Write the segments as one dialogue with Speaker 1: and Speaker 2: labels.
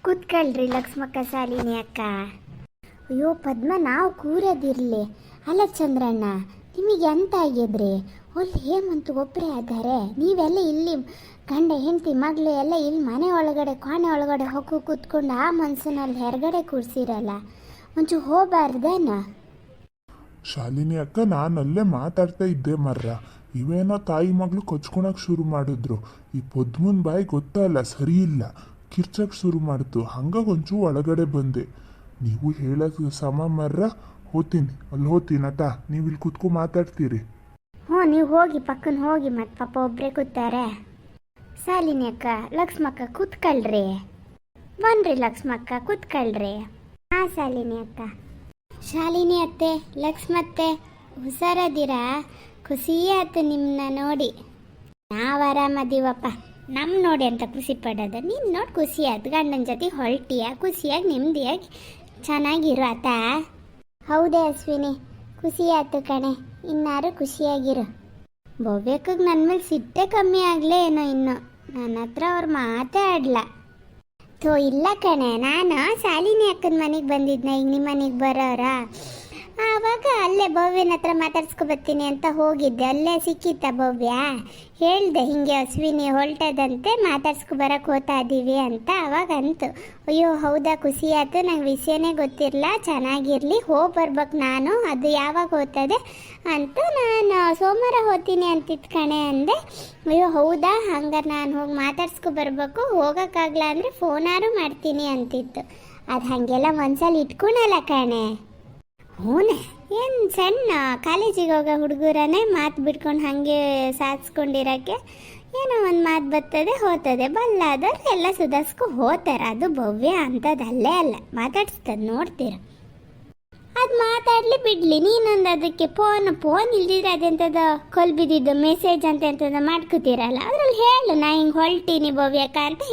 Speaker 1: ಕೂತ್ಕೊಳ್ರಿ ಲಕ್ಷ್ಮಕ್ಕ ಶಾಲಿನಿ ಅಕ್ಕ. ಅಯ್ಯೋ ಪದ್ಮ, ನಾವು ಕೂರೋದಿರಲಿ. ಅಲ್ಲ ಚಂದ್ರಣ್ಣ, ನಿಮಗೆ ಎಂತ ಆಗಿದ್ರಿ? ಅಲ್ಲಿ ಹೇಮಂತು ಒಬ್ಬರೇ ಆದ್ದಾರೆ, ನೀವೆಲ್ಲ ಇಲ್ಲಿ ಗಂಡ ಹೆಂಡತಿ ಮಗಳು ಎಲ್ಲ ಇಲ್ಲಿ ಮನೆ ಒಳಗಡೆ ಕೋಣೆ ಒಳಗಡೆ ಹೋಗಿ ಕೂತ್ಕೊಂಡು ಆ ಮನ್ಸನಲ್ಲಿ ಹೊರಗಡೆ ಕೂರ್ಸಿರಲ್ಲ, ಒಂಚೂರು ಹೋಗಬಾರ್ದೇನ?
Speaker 2: ಶಾಲಿನಿ ಅಕ್ಕ, ನಾನಲ್ಲೇ ಮಾತಾಡ್ತಾ ಇದ್ದೆ ಮರ್ರ. ಇವೇನೋ ತಾಯಿ ಮಗಳು ಕೊಚ್ಕೊಳಕ್ ಶುರು ಮಾಡಿದ್ರು. ಈ ಪದ್ಮನ್ ಬಾಯಿ ಗೊತ್ತಲ್ಲ, ಸರಿ ಇಲ್ಲ, ಕಿರ್ಚಕ್ ಶುರು ಮಾಡ್ತು. ಹಂಗಾಗಿ ಒಂಚೂರು ಒಳಗಡೆ ಬಂದೆ. ನೀವು ಹೇಳೋದು ಸಮ ಮರ್ರ. ಹೋಗ್ತೀನಿ, ಅಲ್ಲಿ ಹೋಗ್ತೀನಿ ಅಕ್ಕ, ನೀವು ಇಲ್ಲಿ ಕೂತ್ಕೊ ಮಾತಾಡ್ತೀರಿ.
Speaker 1: ಹ್ಞೂ, ನೀವು ಹೋಗಿ ಪಕ್ಕನ ಹೋಗಿ, ಮತ್ತೆ ಪಾಪ ಒಬ್ಬರೇ ಕೂತಾರೆ. ಶಾಲಿನಿ ಅಕ್ಕ, ಲಕ್ಷ್ಮಕ್ಕ ಕೂತ್ಕೊಳ್ರಿ. ಬನ್ರಿ ಲಕ್ಷ್ಮಕ್ಕ ಕೂತ್ಕೊಳ್ರಿ. ಹಾಂ ಶಾಲಿನಿ ಅಕ್ಕ. ಶಾಲಿನಿ ಅತ್ತೆ, ಲಕ್ಷ್ಮತ್ತೆ, ಹುಷಾರದಿರಾ? ಖುಷಿ ಆಯ್ತು ನಿಮ್ಮನ್ನ ನೋಡಿ. ನಾವು ಆರಾಮದೀವಪ್ಪ. ನಮ್ಮ ನೋಡಿ ಅಂತ ಖುಷಿ ಪಡೋದು, ನೀನು ನೋಡಿ ಖುಷಿ ಆಯ್ತು. ಗಂಡನ ಜೊತೆ ಹೊರಟಿಯ ಖುಷಿಯಾಗಿ ನೆಮ್ಮದಿಯಾಗಿ ಚೆನ್ನಾಗಿರು ಆತ. ಹೌದೇ ಅಶ್ವಿನಿ, ಖುಷಿ ಆಯ್ತು ಕಣೆ. ಇನ್ನಾರು ಖುಷಿಯಾಗಿರು. ಭವ್ಯಕ್ಕೆ ನನ್ನ ಮೇಲೆ ಸಿಟ್ಟೆ ಕಮ್ಮಿ ಆಗಲೇ ಏನೋ ಇನ್ನು. ನನ್ನ ಹತ್ರ ಅವ್ರ ಮಾತೇ ಆಡ್ಲ. ಥೋ ಇಲ್ಲ ಕಣೆ, ನಾನು ಶಾಲಿನಿ ಅಕ್ಕನ ಮನೆಗೆ ಬಂದಿದ್ನ, ಈಗ ನಿಮ್ಮ ಮನೆಗೆ ಬರೋರ. ಆವಾಗ ಅಲ್ಲೇ ಭವ್ಯನ ಹತ್ರ ಮಾತಾಡ್ಸ್ಕೊಬತ್ತೀನಿ ಅಂತ ಹೋಗಿದ್ದೆ. ಅಲ್ಲೇ ಸಿಕ್ಕಿತ್ತ ಭವ್ಯ. ಹೇಳ್ದೆ ಹಿಂಗೆ ಅಶ್ವಿನಿ ಹೊಲ್ಟದಂತೆ, ಮಾತಾಡ್ಸ್ಕೊಬರಕ್ಕೆ ಹೋಗ್ತಾ ಇದ್ದೀವಿ ಅಂತ. ಅವಾಗ ಅಂತು, ಅಯ್ಯೋ ಹೌದಾ, ಖುಷಿ ಆಯ್ತು, ನಂಗೆ ವಿಷಯನೇ ಗೊತ್ತಿರಲ್ಲ, ಚೆನ್ನಾಗಿರಲಿ, ಹೋಗಿ ಬರ್ಬೇಕು ನಾನು. ಅದು ಯಾವಾಗ ಹೋಗ್ತದೆ ಅಂತ ನಾನು ಸೋಮವಾರ ಹೋಗ್ತೀನಿ ಅಂತಿತ್ತು ಕಣೆ ಅಂದೆ. ಅಯ್ಯೋ ಹೌದಾ, ಹಂಗಾರೆ ನಾನು ಹೋಗಿ ಮಾತಾಡ್ಸ್ಕೊಬರ್ಬೇಕು, ಹೋಗೋಕ್ಕಾಗಲ್ಲ ಅಂದರೆ ಫೋನಾರು ಮಾಡ್ತೀನಿ ಅಂತಿತ್ತು. ಅದು ಹಾಗೆಲ್ಲ ಮನ್ಸಲ್ಲಿ ಇಟ್ಕೊಳಲ್ಲ ಕಣೆ. ಹೂನೆ, ಏನು ಸಣ್ಣ ಕಾಲೇಜಿಗೆ ಹೋಗೋ ಹುಡುಗರನ್ನೇ ಮಾತು ಬಿಟ್ಕೊಂಡು ಹಾಗೆ ಸಾಧಿಸ್ಕೊಂಡಿರೋಕ್ಕೆ ಏನೋ ಒಂದು ಮಾತು ಬರ್ತದೆ ಹೋಗ್ತದೆ. ಬಲ್ಲಾದವ್ರು ಎಲ್ಲ ಸುಧಾರಿಸ್ಕೊ ಹೋಗ್ತಾರೆ. ಅದು ಭವ್ಯ ಅಂಥದ್ದಲ್ಲೇ ಅಲ್ಲ, ಮಾತಾಡಿಸ್ತದೆ, ನೋಡ್ತೀರ. ಅದು ಮಾತಾಡಲಿ ಬಿಡಲಿ, ನೀನೊಂದು ಅದಕ್ಕೆ ಫೋನ್ ಇಲ್ದಿದ್ರೆ ಅದೆಂಥದ್ದು ಕೊಲ್ ಬಿದ್ದಿದ್ದು ಮೆಸೇಜ್ ಅಂತ ಎಂಥದ್ದು ಮಾಡ್ಕೋತೀರಲ್ಲ, ಅದ್ರಲ್ಲಿ ಹೇಳು, ನಾ ಹಿಂಗೆ ಹೊಲ್ಟೀನಿ ಭವ್ಯಕ್ಕ ಅಂತ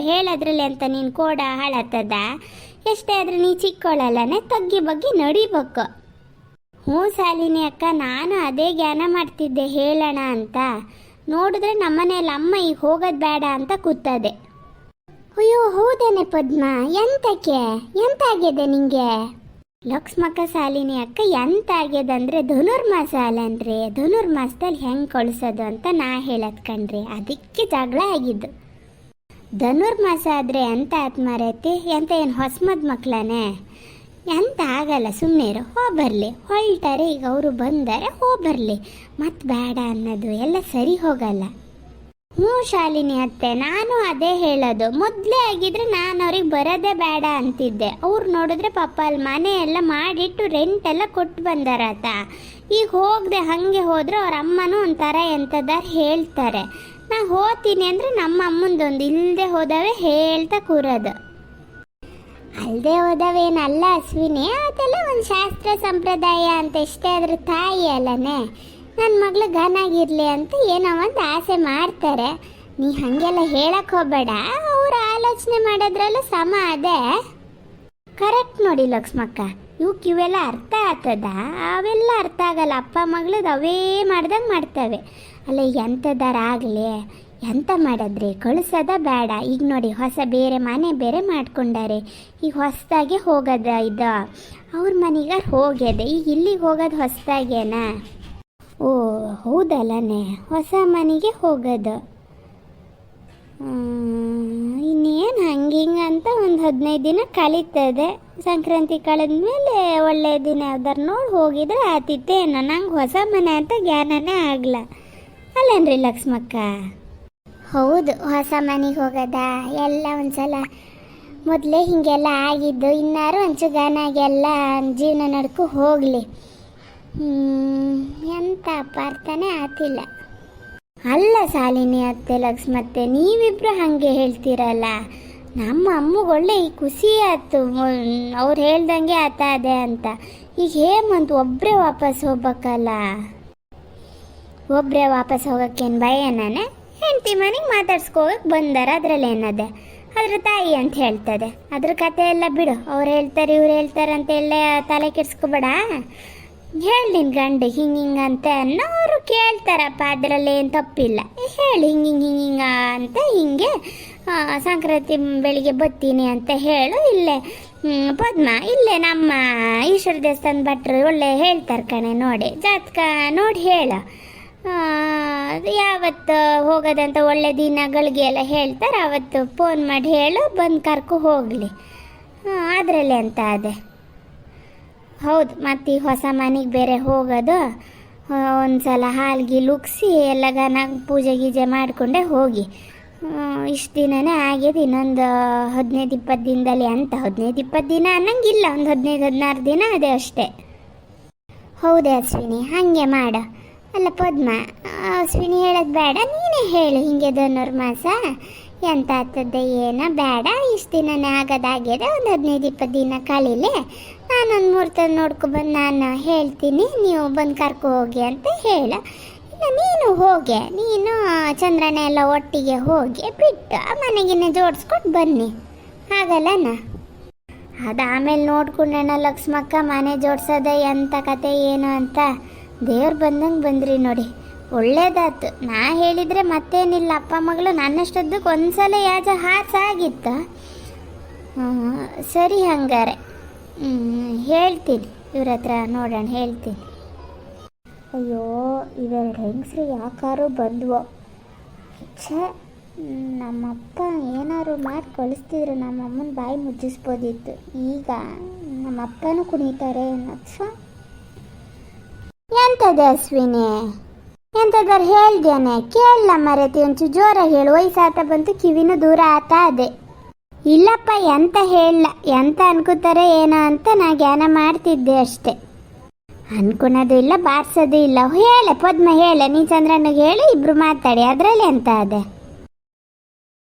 Speaker 1: ಹೇಳೋದ್ರಲ್ಲಿ ಅಂತ ನೀನು ಕೋಡ ಹಾಳತ್ತದ. ಎಷ್ಟೇ ಆದರೂ ನೀ ಚಿಕ್ಕೋಳಲ್ಲನೆ, ತಗ್ಗಿ ಬಗ್ಗೆ ನಡಿಬೇಕು. ಹ್ಞೂ ಶಾಲಿನಿ ಅಕ್ಕ, ನಾನು ಅದೇ ಜ್ಞಾನ ಮಾಡ್ತಿದ್ದೆ ಹೇಳೋಣ ಅಂತ. ನೋಡಿದ್ರೆ ನಮ್ಮನೇಲಿ ಅಮ್ಮ ಈಗ ಹೋಗೋದು ಬೇಡ ಅಂತ ಕೂತದೆ. ಅಯ್ಯೋ ಹೌದೇನೆ ಪದ್ಮ, ಎಂತಕ್ಕೆ, ಎಂತ ಆಗಿದೆ ನಿಂಗೆ? ಲಕ್ಷ್ಮಕ್ಕ ಶಾಲಿನಿ ಅಕ್ಕ, ಎಂತ ಆಗ್ಯದಂದ್ರೆ ಧನುರ್ಮಾಸ ಅಲ್ಲನ್ರಿ, ಧನುರ್ಮಾಸದಲ್ಲಿ ಹೆಂಗೆ ಕಳಿಸೋದು ಅಂತ ನಾ ಹೇಳದ್ ಕಣ್ರಿ. ಅದಕ್ಕೆ ಜಗಳ ಆಗಿದ್ದು. ಧನುರ್ಮಾಸ ಆದರೆ ಎಂತ ಆತ್ಮರೈತಿ, ಎಂತ ಏನು ಹೊಸಮದ್ ಮಕ್ಕಳೇ, ಎಂತ ಆಗಲ್ಲ, ಸುಮ್ಮನೆ ಇರು, ಹೋಗ್ಬರ್ಲಿ. ಹೊಲ್ಟಾರೆ ಈಗ ಅವರು ಬಂದರೆ ಹೋಗ್ಬರ್ಲಿ, ಮತ್ತೆ ಬೇಡ ಅನ್ನೋದು ಎಲ್ಲ ಸರಿ ಹೋಗಲ್ಲ. ಹ್ಞೂ ಶಾಲಿನಿ ಅತ್ತೆ, ನಾನು ಅದೇ ಹೇಳೋದು. ಮೊದಲೇ ಆಗಿದ್ರೆ ನಾನು ಅವ್ರಿಗೆ ಬರೋದೇ ಬೇಡ ಅಂತಿದ್ದೆ. ಅವ್ರು ನೋಡಿದ್ರೆ ಪಾಪ ಅಲ್ಲಿ ಮನೆ ಎಲ್ಲ ಮಾಡಿಟ್ಟು ರೆಂಟೆಲ್ಲ ಕೊಟ್ಟು ಬಂದಾರತ. ಈಗ ಹೋಗದೆ ಹಾಗೆ ಹೋದ್ರೆ ಅವ್ರ ಅಮ್ಮನೂ ಒಂಥರ ಎಂಥದಾರು ಹೇಳ್ತಾರೆ. ನಾ ಹೋಗ್ತೀನಿ ಅಂದರೆ ನಮ್ಮ ಅಮ್ಮಂದೊಂದು ಇಲ್ಲದೆ ಹೋದವೇ ಹೇಳ್ತಾ ಕೂರೋದು. ಅಲ್ಲದೆ ಹೋದವೇನಲ್ಲ ಅಶ್ವಿನಿ, ಅದೆಲ್ಲ ಒಂದು ಶಾಸ್ತ್ರ ಸಂಪ್ರದಾಯ ಅಂತ. ಎಷ್ಟೇ ಆದರೂ ತಾಯಿ ಅಲ್ಲನೇ, ನನ್ನ ಮಗಳು ಗಾನಾಗಿರಲಿ ಅಂತ ಏನೋ ಒಂದು ಆಸೆ ಮಾಡ್ತಾರೆ. ನೀ ಹಾಗೆಲ್ಲ ಹೇಳಕ್ಕೆ ಹೋಗಬೇಡ, ಅವ್ರ ಆಲೋಚನೆ ಮಾಡೋದ್ರಲ್ಲೂ ಸಮ ಅದೇ. ಕರೆಕ್ಟ್ ನೋಡಿ ಲಕ್ಷ್ಮಕ್ಕ, ಇವೆಲ್ಲ ಅರ್ಥ ಆಗ್ತದ? ಅವೆಲ್ಲ ಅರ್ಥ ಆಗಲ್ಲ. ಅಪ್ಪ ಮಗಳದ್ದು ಅವೇ ಮಾಡ್ದಂಗೆ ಮಾಡ್ತವೆ. ಅಲ್ಲ ಎಂಥದಾರಾಗಲಿ, ಎಂತ ಮಾಡಿದ್ರಿ, ಕಳಿಸೋದ ಬೇಡ. ಈಗ ನೋಡಿ, ಹೊಸ ಬೇರೆ ಮನೆ ಬೇರೆ ಮಾಡ್ಕೊಂಡಾರೆ. ಈಗ ಹೊಸದಾಗೆ ಹೋಗೋದ ಇದು, ಅವ್ರ ಮನೆಗೆ ಹೋಗ್ಯದೆ. ಈಗ ಇಲ್ಲಿಗೆ ಹೋಗೋದು ಹೊಸದಾಗೇನಾ? ಓ ಹೌದಲ್ಲನೇ, ಹೊಸ ಮನೆಗೆ ಹೋಗೋದು. ಇನ್ನೇನು ಹಂಗಿಂಗೆ ಅಂತ ಒಂದು 15 ದಿನ ಕಳೀತದೆ. ಸಂಕ್ರಾಂತಿ ಕಳೆದ್ಮೇಲೆ ಒಳ್ಳೆಯ ದಿನ ಯಾವ್ದಾರು ನೋಡಿ ಹೋಗಿದ್ರೆ ಆತಿತ್ತೇನೋ. ನಂಗೆ ಹೊಸ ಮನೆ ಅಂತ ಜ್ಞಾನನೇ ಆಗಲ್ಲ ಅಲ್ಲೇನ್ರಿ ಲಕ್ಷ್ಮಕ್ಕ? ಹೌದು, ಹೊಸ ಮನೆಗೆ ಹೋಗೋದ ಎಲ್ಲ ಒಂದ್ಸಲ. ಮೊದಲೇ ಹೀಗೆಲ್ಲ ಆಗಿದ್ದು, ಇನ್ನಾರು ಒಂಚೂರು ಗಾನಾಗೆಲ್ಲ ಜೀವನ ನಡ್ಕೊ ಹೋಗಲಿ. ಎಂತ ಅರ್ಥನೇ ಆತಿಲ್ಲ. ಅಲ್ಲ ಶಾಲಿನಿ ಅತ್ತೆ, ಲಕ್ಷ್ಮತ್ತೆ, ನೀವಿಬ್ರು ಹಾಗೆ ಹೇಳ್ತೀರಲ್ಲ. ನಮ್ಮ ಅಮ್ಮಗೆ ಒಳ್ಳೆ ಈ ಖುಷಿ ಆಯ್ತು, ಅವ್ರು ಹೇಳ್ದಂಗೆ ಆತ ಅದೇ ಅಂತ. ಈಗ ಹೇಮಂತ್ ಒಬ್ಬರೇ ವಾಪಸ್ ಹೋಗ್ಬೇಕಲ್ಲ. ಒಬ್ಬರೇ ವಾಪಸ್ ಹೋಗೋಕ್ಕೇನು ಭಯನೇ? ಹೆಂಡತಿ ಮನೆಗೆ ಮಾತಾಡ್ಸ್ಕೋಗಕ್ಕೆ ಬಂದಾರ, ಅದರಲ್ಲಿ ಏನದೆ? ಅದ್ರ ತಾಯಿ ಅಂತ ಹೇಳ್ತದೆ. ಅದ್ರ ಕತೆ ಎಲ್ಲ ಬಿಡು. ಅವ್ರು ಹೇಳ್ತಾರೆ ಇವ್ರು ಹೇಳ್ತಾರೆ ಅಂತೆಲ್ಲ ತಲೆ ಕೆಡ್ಸ್ಕೊಬೇಡ. ಹೇಳಿ ನಿನ್ನ ಗಂಡ ಹಿಂಗಿಂಗ ಅಂತ ಅನ್ನೋ, ಅವರು ಕೇಳ್ತಾರಪ್ಪ, ಅದರಲ್ಲಿ ಏನು ತಪ್ಪಿಲ್ಲ. ಹೇಳಿ ಹಿಂಗಿಂಗ ಅಂತ ಹಿಂಗೆ ಸಂಕ್ರಾಂತಿ ಬೆಳಿಗ್ಗೆ ಬರ್ತೀನಿ ಅಂತ ಹೇಳು. ಇಲ್ಲೇ ಪದ್ಮ ಇಲ್ಲೇ ನಮ್ಮ ಈಶ್ವರ ದೇವಸ್ಥಾನ ಭಟ್ರು ಒಳ್ಳೆ ಹೇಳ್ತಾರೆ ಕಣೆ, ನೋಡಿ ಜಾತಕ ನೋಡಿ ಹೇಳು. ಯಾವತ್ತು ಹೋಗೋದಂತ ಒಳ್ಳೆ ದಿನಗಳಿಗೆ ಎಲ್ಲ ಹೇಳ್ತಾರೆ, ಅವತ್ತು ಫೋನ್ ಮಾಡಿ ಹೇಳು, ಬಂದು ಕರ್ಕೊ ಹೋಗಲಿ. ಅದರಲ್ಲಿ ಅಂತ ಅದೇ ಹೌದು. ಮತ್ತು ಈ ಹೊಸ ಮನೆಗೆ ಬೇರೆ ಹೋಗೋದು, ಒಂದು ಸಲ ಹಾಲ್ಗೆ ಲುಕ್ಸಿ ಎಲ್ಲ ಗನಾಗ ಪೂಜೆ ಗೀಜೆ ಮಾಡಿಕೊಂಡೆ ಹೋಗಿ. ಇಷ್ಟು ದಿನನೇ ಆಗಿದೆ, ಇನ್ನೊಂದು 15-20 ದಿನದಲ್ಲಿ ಅಂತ. 15-20 ದಿನ ಅನ್ನಂಗಿಲ್ಲ, ಒಂದು 15-16 ದಿನ ಅದೇ ಅಷ್ಟೇ. ಹೌದೇ ಅಶ್ವಿನಿ, ಹಾಗೆ ಮಾಡು. ಅಲ್ಲ ಪದ್ಮ, ಅಶ್ವಿನಿ ಹೇಳೋದು ಬೇಡ, ನೀನೇ ಹೇಳು. ಹಿಂಗೆ ಧನುರ್ಮಾಸ ಎಂತ ಆಗ್ತದೆ ಏನೋ ಬೇಡ, ಇಷ್ಟು ದಿನನೇ ಆಗೋದಾಗ್ಯದ, ಒಂದು 15-20 ದಿನ ಕಳೀಲಿ. ನಾನೊಂದು ಮುಹೂರ್ತ ನೋಡ್ಕೊಬಂದು ನಾನು ಹೇಳ್ತೀನಿ, ನೀವು ಬಂದು ಕರ್ಕೊ ಹೋಗಿ ಅಂತ ಹೇಳು. ಇಲ್ಲ ನೀನು ಹೋಗಿ, ನೀನು ಚಂದ್ರನ ಎಲ್ಲ ಒಟ್ಟಿಗೆ ಹೋಗಿ ಬಿಟ್ಟು ಮನೆಗಿನ್ನ ಜೋಡಿಸ್ಕೊಟ್ಟು ಬನ್ನಿ, ಆಗಲ್ಲನ? ಅದು ಆಮೇಲೆ ನೋಡ್ಕೊಂಡಣ ಲಕ್ಷ್ಮಕ್ಕ, ಮನೆ ಜೋಡ್ಸೋದ ಎಂಥ ಕತೆ ಏನು ಅಂತ. ದೇವ್ರು ಬಂದಂಗೆ ಬಂದ್ರಿ ನೋಡಿ, ಒಳ್ಳೇದಾಯ್ತು. ನಾ ಹೇಳಿದರೆ ಮತ್ತೇನಿಲ್ಲ, ಅಪ್ಪ ಮಗಳು ನನ್ನಷ್ಟದ್ದಕ್ಕೆ ಒಂದ್ಸಲ ಯಾಜ ಹಾಸಾಗಿತ್ತು. ಸರಿ ಹಂಗಾರೆ ಹೇಳ್ತೀನಿ, ಇವ್ರ ಹತ್ರ ನೋಡೋಣ ಹೇಳ್ತೀನಿ. ಅಯ್ಯೋ ಇವೆರಡು ಹೆಂಗಸ್ರು ಯಾಕಾರು ಬಂದ್ವೋ. ಛೇ, ನಮ್ಮಪ್ಪ ಏನಾರು ಮಾಡಿ ಕಳಿಸ್ತಿದ್ರು ನಮ್ಮಮ್ಮನ ಬಾಯಿ ಮುಚ್ಚಿಸ್ಬೋದಿತ್ತು. ಈಗ ನಮ್ಮಪ್ಪನೂ ಕುಣಿತಾರೆ ನಚ್ಚ. ಎಂಥದ್ದು ಅಶ್ವಿನಿ, ಎಂಥದಾರು ಹೇಳ್ದೇನೆ? ಕೇಳಲ್ಲ ಮರತಿ, ಒಂಚೂರು ಜೋರ ಹೇಳು. ವಯಸ್ಸಾತ ಬಂತು, ಕಿವಿನೂ ದೂರ ಆತ ಅದೇ. ಇಲ್ಲಪ್ಪ ಎಂತ ಹೇಳಲ್ಲ, ಎಂತ ಅನ್ಕೋತಾರೆ ಏನೋ ಅಂತ ನಾ ಜ್ಞಾನ ಮಾಡ್ತಿದ್ದೆ ಅಷ್ಟೆ. ಅನ್ಕೊಳೋದು ಇಲ್ಲ, ಬಾರ್ಸೋದು ಇಲ್ಲ. ಹೇಳೆ ಪದ್ಮ ಹೇಳೆ, ನೀ ಚಂದ್ರನಿಗೆ ಹೇಳಿ, ಇಬ್ರು ಮಾತಾಡಿ, ಅದರಲ್ಲಿ ಎಂತ ಅದೇ.